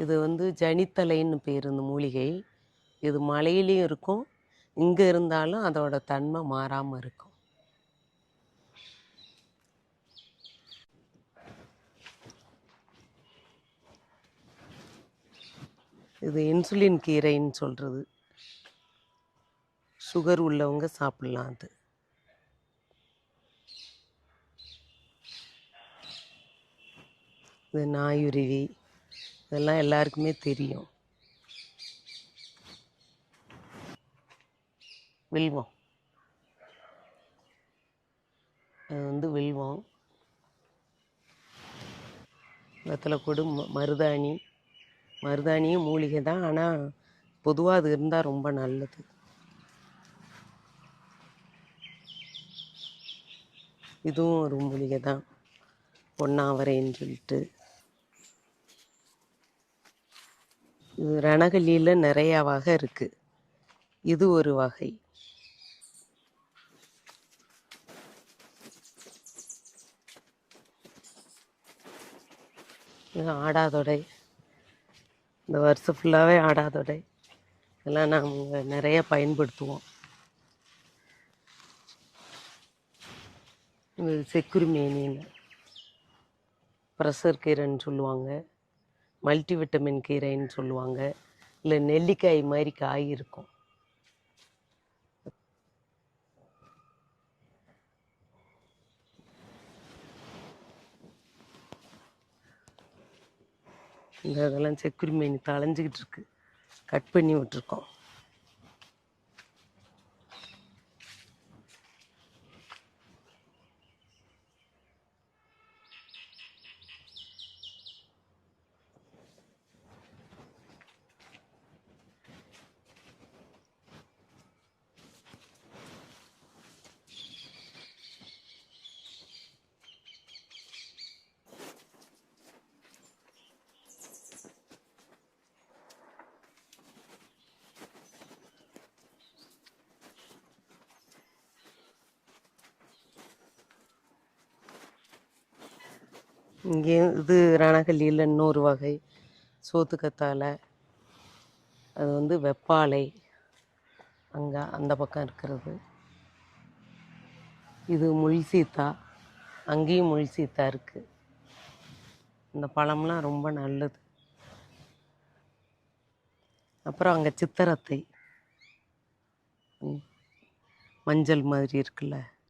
இது வந்து ஜனித்தலைன்னு பேர் இந்த மூலிகை. இது மலையிலையும் இருக்கும், இங்கே இருந்தாலும் அதோட தன்மை மாறாமல் இருக்கும். இது இன்சுலின் கீரைன்னு சொல்கிறது. சுகர் உள்ளவங்க சாப்பிட்லாம். அது இது நாயுருவி, இதெல்லாம் எல்லாருக்குமே தெரியும். வில்வம், அது வந்து வில்வம். வெத்தலை கொடு, மருதாணி. மருதாணியும் மூலிகை தான், ஆனால் பொதுவாக அது இருந்தால் ரொம்ப நல்லது. இதுவும் ஒரு மூலிகை தான், பொன்னாவரைன்னு சொல்லிட்டு. இது ரணகல்லியில் நிறையா வகை இருக்குது, இது ஒரு வகை. இது ஆடாதொடை, இந்த வருஷம் ஃபுல்லாகவே ஆடாதொடை. இதெல்லாம் நாங்கள் நிறைய பயன்படுத்துவோம். இது செக்குருமேனின்னு, ப்ரெஷர் கீரைன்னு சொல்லுவாங்க, மல்டிவிட்டமின் கீரைன்னு சொல்லுவாங்க. இல்லை நெல்லிக்காய் மாதிரி காய் இருக்கும். இந்த இதெல்லாம் செக்குருமேனி தளைஞ்சிக்கிட்டு இருக்கு, கட் பண்ணி விட்டுருக்கோம். இங்கே இது ரணகல்லியில் இன்னொரு வகை சோத்துக்கத்தாழை. அது வந்து வெப்பாலை, அங்கே அந்த பக்கம் இருக்கிறது. இது முள்சீத்தா, அங்கேயும் முள்சீத்தா இருக்குது. இந்த பழம்லாம் ரொம்ப நல்லது. அப்புறம் அங்கே சித்தரத்தை, மஞ்சள் மாதிரி இருக்குல்ல,